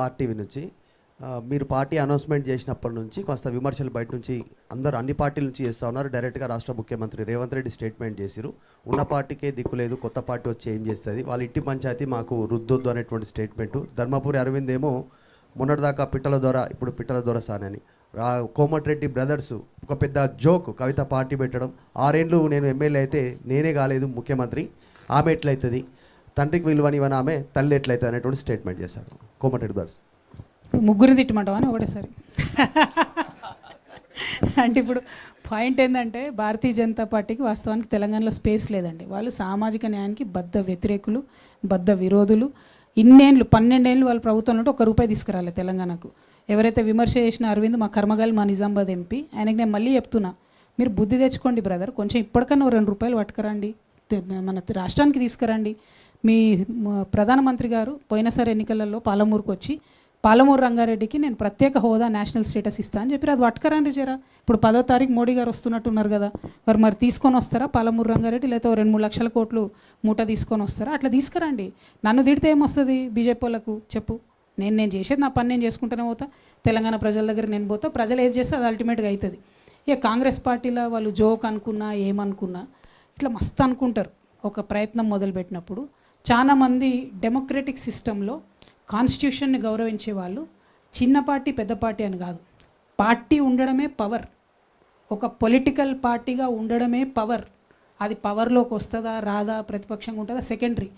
RTV నుంచి మీరు party announcement చేసినప్పటి నుంచి కొంత విమర్శలు బయట నుంచి అందరూ అన్ని పార్టీల నుంచి చేస్తూ ఉన్నారు. డైరెక్ట్గా రాష్ట్ర ముఖ్యమంత్రి రేవంత్ రెడ్డి స్టేట్మెంట్ చేసిరు, ఉన్న పార్టీకే దిక్కు లేదు, కొత్త పార్టీ వచ్చి ఏం చేస్తుంది, వాళ్ళ ఇంటి పంచాయతీ మాకు రుద్దొద్దు అనేటువంటి స్టేట్మెంటు. ధర్మపురి అరవింద్ ఏమో మొన్నటిదాకా పిట్టల ద్వారా ఇప్పుడు పిట్టల ద్వారా సానని, కోమటిరెడ్డి బ్రదర్స్ ఒక పెద్ద జోక్, కవిత పార్టీ పెట్టడం, 6 ఏళ్ళు నేను ఎమ్మెల్యే అయితే నేనే కాలేదు ముఖ్యమంత్రి, ఆమె ఎట్లయితుంది, తండ్రికి విలువనివని ఆమె తల్లి ఎట్లయితుంది అనేటువంటి స్టేట్మెంట్ చేశారు కోమటిరెడ్డి బ్రదర్స్. ముగ్గురు తిట్టమంటావా అని ఒకటేసారి అంటే ఇప్పుడు పాయింట్ ఏంటంటే భారతీయ జనతా పార్టీకి వాస్తవానికి తెలంగాణలో స్పేస్ లేదండి. వాళ్ళు సామాజిక న్యాయానికి బద్ధ వ్యతిరేకులు, బద్ధ విరోధులు. 12 ఏళ్ళు వాళ్ళ ప్రభుత్వం ఉంటే ₹1 తీసుకురాలి తెలంగాణకు. ఎవరైతే విమర్శ చేసిన అరవింద్ మా కర్మగాలి, మా నిజామాబాద్ ఎంపీ, ఆయనకి నేను మళ్ళీ చెప్తున్నా, మీరు బుద్ధి తెచ్చుకోండి బ్రదర్, కొంచెం ఇప్పటికన్నా ₹2 పట్టుకురండి, మన రాష్ట్రానికి తీసుకురండి. మీ ప్రధానమంత్రి గారు పోయినసారి ఎన్నికలలో పాలమూరుకు వచ్చి పాలమూరు రంగారెడ్డికి నేను ప్రత్యేక హోదా, నేషనల్ స్టేటస్ ఇస్తా అని చెప్పి అది పట్టుకరండి జరా. ఇప్పుడు 10వ తారీఖు మోడీ గారు వస్తున్నట్టున్నారు కదా, మరి తీసుకొని వస్తారా పాలమూరు రంగారెడ్డి, లేకపోతే 2-3 లక్షల కోట్లు మూట తీసుకొని వస్తారా? అట్లా తీసుకురండి. నన్ను తిడితే ఏమొస్తుంది బీజేపీ వాళ్ళకు చెప్పు. నేను చేసేది నా పని నేను చేసుకుంటూనే పోతా, తెలంగాణ ప్రజల దగ్గర నేను పోతా, ప్రజలు ఏది చేస్తే అది అల్టిమేట్గా అవుతుంది. ఇక కాంగ్రెస్ పార్టీలో వాళ్ళు జోక్ అనుకున్నా ఏమనుకున్నా ఇట్లా మస్తు అనుకుంటారు. ఒక ప్రయత్నం మొదలుపెట్టినప్పుడు చాలామంది డెమోక్రటిక్ సిస్టంలో కాన్స్టిట్యూషన్ని గౌరవించే వాళ్ళు చిన్న పార్టీ పెద్ద పార్టీ అని కాదు, పార్టీ ఉండడమే పవర్, ఒక పొలిటికల్ పార్టీగా ఉండడమే పవర్. అది పవర్లోకి వస్తుందా రాదా, ప్రతిపక్షంగా ఉంటుందా సెకండరీ.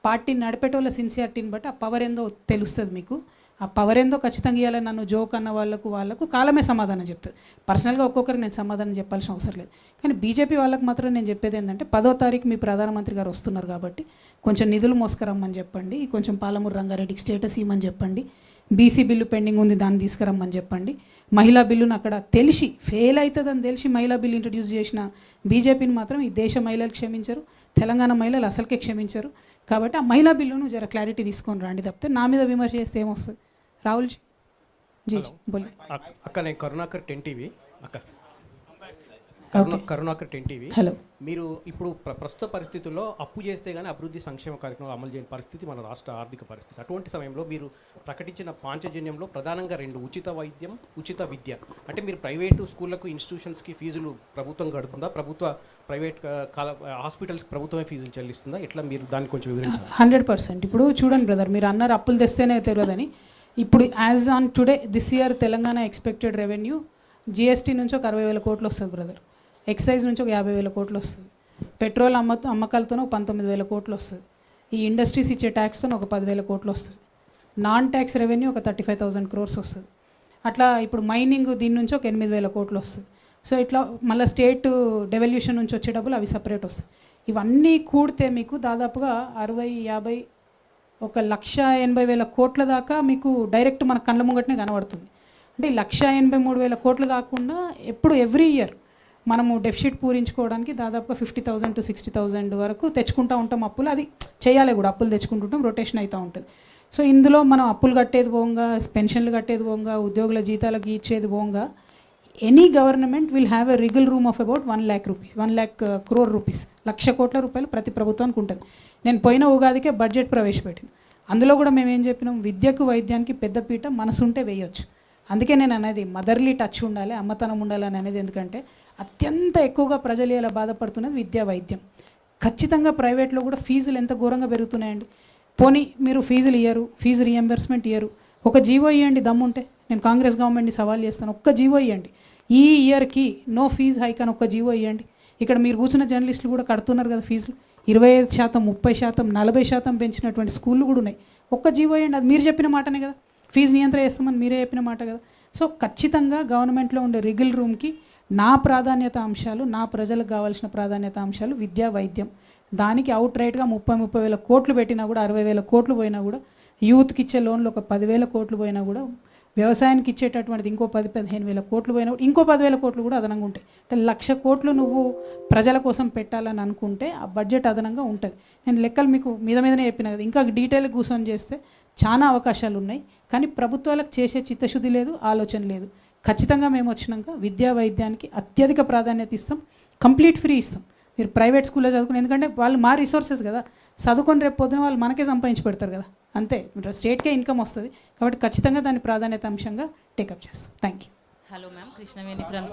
పార్టీ నడిపేటోళ్ళ సిన్సియారిటీని బట్టి ఆ పవర్ ఏందో తెలుస్తుంది మీకు. ఆ పవర్ ఏందో ఖచ్చితంగా ఇవ్వాలి. నన్ను జోక్ అన్న వాళ్ళకు కాలమే సమాధానం చెప్తుంది. పర్సనల్గా ఒక్కొక్కరికి నేను సమాధానం చెప్పాల్సిన అవసరం లేదు. కానీ బీజేపీ వాళ్ళకి మాత్రం నేను చెప్పేది ఏంటంటే 10వ తారీఖు మీ ప్రధానమంత్రి గారు వస్తున్నారు కాబట్టి కొంచెం నిధులు మోసుకురమ్మని చెప్పండి, కొంచెం పాలమూరు రంగారెడ్డికి స్టేటస్ ఇవ్వమని చెప్పండి, బీసీ బిల్లు పెండింగ్ ఉంది దాన్ని తీసుకురమ్మని చెప్పండి. మహిళా బిల్లును అక్కడ తెలిసి ఫెయిల్ అవుతుందని తెలిసి మహిళా బిల్లు ఇంట్రడ్యూస్ చేసిన బీజేపీని మాత్రం ఈ దేశ మహిళలు క్షమించరు, తెలంగాణ మహిళలు అసలుకే క్షమించరు. కాబట్టి ఆ మహిళా బిల్లును జర క్లారిటీ తీసుకొని రండి తప్పితే నా మీద విమర్శ చేస్తే ఏమొస్తుంది. రాహుల్ జీ జీ బోలి. అక్క నేను కరుణాకర్ 10 టీవీ అక్క, కరుణాకర్ 10 టీవీ. హలో. మీరు ఇప్పుడు ప్రస్తుత పరిస్థితుల్లో అప్పు చేస్తే కానీ అభివృద్ధి సంక్షేమ కార్యక్రమాలు అమలు చేయని పరిస్థితి మన రాష్ట్ర ఆర్థిక పరిస్థితి. అటువంటి సమయంలో మీరు ప్రకటించిన పాంచజన్యంలో ప్రధానంగా 2 ఉచిత వైద్యం, ఉచిత విద్య, అంటే మీరు ప్రైవేటు స్కూళ్లకు, ఇన్స్టిట్యూషన్స్కి ఫీజులు ప్రభుత్వం కడుతుందా, ప్రైవేట్ హాస్పిటల్స్కి ప్రభుత్వమే ఫీజులు చెల్లిస్తుందా, ఎట్లా మీరు దాన్ని కొంచెం వివరించాలి. 100%. ఇప్పుడు చూడండి బ్రదర్, మీరు అన్నారు అప్పులు తెస్తేనే తెలియదని. ఇప్పుడు as on today this year Telangana expected revenue GST నుంచి ఒక 60,000 కోట్లు వస్తుంది బ్రదర్, ఎక్సైజ్ నుంచి ఒక 50,000 కోట్లు వస్తుంది, పెట్రోల్ అమ్మకాలతోనే ఒక 19,000 కోట్లు వస్తుంది, ఈ ఇండస్ట్రీస్ ఇచ్చే ట్యాక్స్తో ఒక 10,000 కోట్లు వస్తుంది, నాన్ ట్యాక్స్ రెవెన్యూ ఒక 35,000 crores వస్తుంది. అట్లా ఇప్పుడు మైనింగ్ దీని నుంచి ఒక 8,000 కోట్లు వస్తుంది. సో ఇట్లా మళ్ళీ స్టేట్ డెవల్యూషన్ నుంచి వచ్చే డబ్బులు అవి సపరేట్ వస్తాయి. ఇవన్నీ కూడితే మీకు దాదాపుగా 60-50 1,80,000 కోట్ల దాకా మీకు డైరెక్ట్ మన కళ్ళ ముంగటనే కనబడుతుంది. అంటే 1,83,000 కోట్లు కాకుండా ఎవ్రీ ఇయర్ మనము డెఫిసిట్ పూరించుకోవడానికి దాదాపుగా 50,000 to 60,000 వరకు తెచ్చుకుంటూ ఉంటాం అప్పులు. అది చేయాలి కూడా, అప్పులు తెచ్చుకుంటుంటాం, రొటేషన్ అవుతూ ఉంటుంది. సో ఇందులో మనం అప్పులు కట్టేది పోగా, పెన్షన్లు కట్టేది పోగా, ఉద్యోగుల జీతాలకు ఇచ్చేది పోగా, any government will have a wiggle room of about 1 lakh crore rupees, 1,00,000 కోట్ల రూపాయలు ప్రతి ప్రభుత్వానికి ఉంటుంది. నేను పోయిన ఉగాదికే బడ్జెట్ ప్రవేశపెట్టిన, అందులో కూడా మేము ఏం చెప్పినాం, విద్యకు వైద్యానికి పెద్దపీట మనసుంటే వేయొచ్చు. అందుకే నేను అనేది మదర్లీ టచ్ ఉండాలి, అమ్మతనం ఉండాలి అని అనేది. ఎందుకంటే అత్యంత ఎక్కువగా ప్రజలు ఇలా బాధపడుతున్నది విద్యా వైద్యం. ఖచ్చితంగా ప్రైవేట్లో కూడా ఫీజులు ఎంత ఘోరంగా పెరుగుతున్నాయండి. పోనీ మీరు ఫీజులు ఇయ్యరు, ఫీజు రీఎంబర్స్మెంట్ ఇయ్యరు, ఒక జీవో ఇవ్వండి దమ్ముంటే. నేను కాంగ్రెస్ గవర్నమెంట్ని సవాల్ చేస్తాను, ఒక్క జీవో ఇవ్వండి, ఈ ఇయర్కి నో ఫీజు హైక్ అని ఒక్క జీవో ఇవ్వండి. ఇక్కడ మీరు కూర్చున్న జర్నలిస్టులు కూడా కడుతున్నారు కదా ఫీజులు, 25%, 30%, 40% పెంచినటువంటి స్కూళ్ళు కూడా ఉన్నాయి. ఒక్క జీవో ఇవ్వండి, అది మీరు చెప్పిన మాటనే కదా, ఫీజు నియంత్రణ చేస్తామని మీరే చెప్పిన మాట కదా. సో ఖచ్చితంగా గవర్నమెంట్లో ఉండే రిగిల్ రూమ్కి నా ప్రాధాన్యత అంశాలు, నా ప్రజలకు కావాల్సిన ప్రాధాన్యత అంశాలు విద్యా వైద్యం. దానికి అవుట్ రైట్గా 30,000 కోట్లు పెట్టినా కూడా, 60,000 కోట్లు పోయినా కూడా, యూత్కి ఇచ్చే లోన్లు ఒక 10,000 కోట్లు పోయినా కూడా, వ్యవసాయానికి ఇచ్చేటటువంటిది ఇంకో 10-15,000 కోట్లు పోయినా కూడా, ఇంకో 10,000 కోట్లు కూడా అదనంగా ఉంటాయి. అంటే 1,00,000 కోట్లు నువ్వు ప్రజల కోసం పెట్టాలని అనుకుంటే ఆ బడ్జెట్ అదనంగా ఉంటుంది. నేను లెక్కలు మీకు మీదనే చెప్పిన కదా, ఇంకా డీటెయిల్గా కూర్చొని చేస్తే చాలా అవకాశాలు ఉన్నాయి. కానీ ప్రభుత్వాలకు చేసే చిత్తశుద్ధి లేదు, ఆలోచన లేదు. ఖచ్చితంగా మేము వచ్చినాక విద్యా వైద్యానికి అత్యధిక ప్రాధాన్యత ఇస్తాం, కంప్లీట్ ఫ్రీ ఇస్తాం. మీరు ప్రైవేట్ స్కూల్లో చదువుకుని, ఎందుకంటే వాళ్ళు మా రిసోర్సెస్ కదా, చదువుకొని రేపు పొద్దున వాళ్ళు మనకే సంపాదించి పెడతారు కదా, అంతే స్టేట్కే ఇన్కమ్ వస్తుంది. కాబట్టి ఖచ్చితంగా దాన్ని ప్రాధాన్యత అంశంగా టేకప్ చేస్తాం. Thank you. Hello ma'am, Krishnaveni from